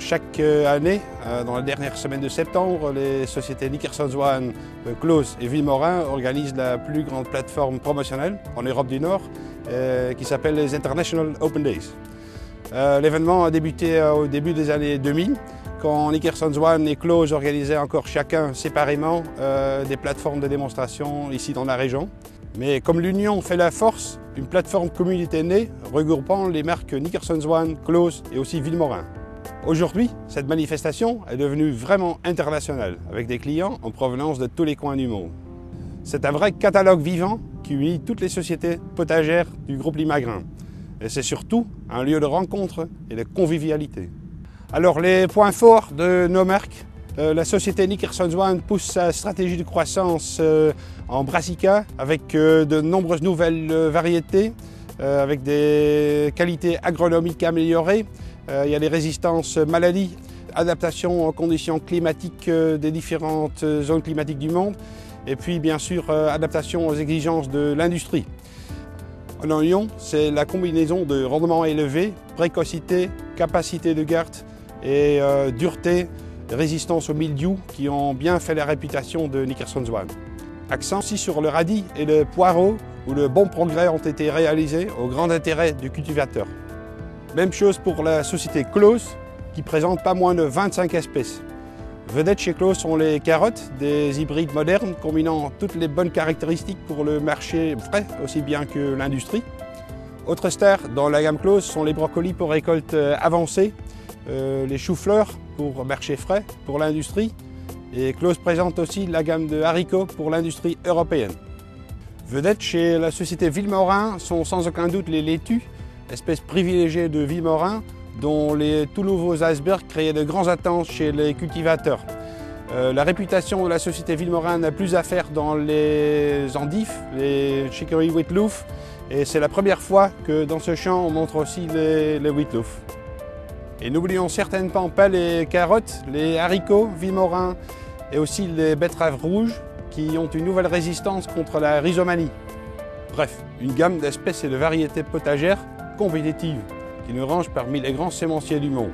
Chaque année, dans la dernière semaine de septembre, les sociétés Nickersons One, Close et Villemorin organisent la plus grande plateforme promotionnelle en Europe du Nord qui s'appelle les International Open Days. L'événement a débuté au début des années 2000 quand Nickersons One et Close organisaient encore chacun séparément des plateformes de démonstration ici dans la région. Mais comme l'union fait la force, une plateforme commune était née regroupant les marques Nickersons One, Close et aussi Villemorin. Aujourd'hui, cette manifestation est devenue vraiment internationale, avec des clients en provenance de tous les coins du monde. C'est un vrai catalogue vivant qui unit toutes les sociétés potagères du groupe Limagrain. Et c'est surtout un lieu de rencontre et de convivialité. Alors les points forts de nos marques, la société Nickersons One pousse sa stratégie de croissance en brassica avec de nombreuses nouvelles variétés, avec des qualités agronomiques améliorées. Il y a les résistances maladies, adaptation aux conditions climatiques des différentes zones climatiques du monde et puis bien sûr adaptation aux exigences de l'industrie. En oignon, c'est la combinaison de rendement élevé, précocité, capacité de garde et dureté, résistance au mildiou qui ont bien fait la réputation de Nickersons One. Accent aussi sur le radis et le poireau où de bons progrès ont été réalisés au grand intérêt du cultivateur. Même chose pour la société Close qui présente pas moins de 25 espèces. Vedettes chez Close sont les carottes, des hybrides modernes combinant toutes les bonnes caractéristiques pour le marché frais aussi bien que l'industrie. Autres stars dans la gamme Close sont les brocolis pour récolte avancée, les choux-fleurs pour marché frais pour l'industrie et Close présente aussi la gamme de haricots pour l'industrie européenne. Vedettes chez la société Villemorin sont sans aucun doute les laitues, espèce privilégiée de Villemorin, dont les tout nouveaux icebergs créaient de grandes attentes chez les cultivateurs. La réputation de la société Villemorin n'a plus à faire dans les endives, les chicory wheatloaf, et c'est la première fois que dans ce champ on montre aussi les wheatloaf. Et n'oublions certainement pas les carottes, les haricots Villemorin et aussi les betteraves rouges qui ont une nouvelle résistance contre la rhizomanie. Bref, une gamme d'espèces et de variétés potagères compétitives qui nous rangent parmi les grands sémenciers du monde.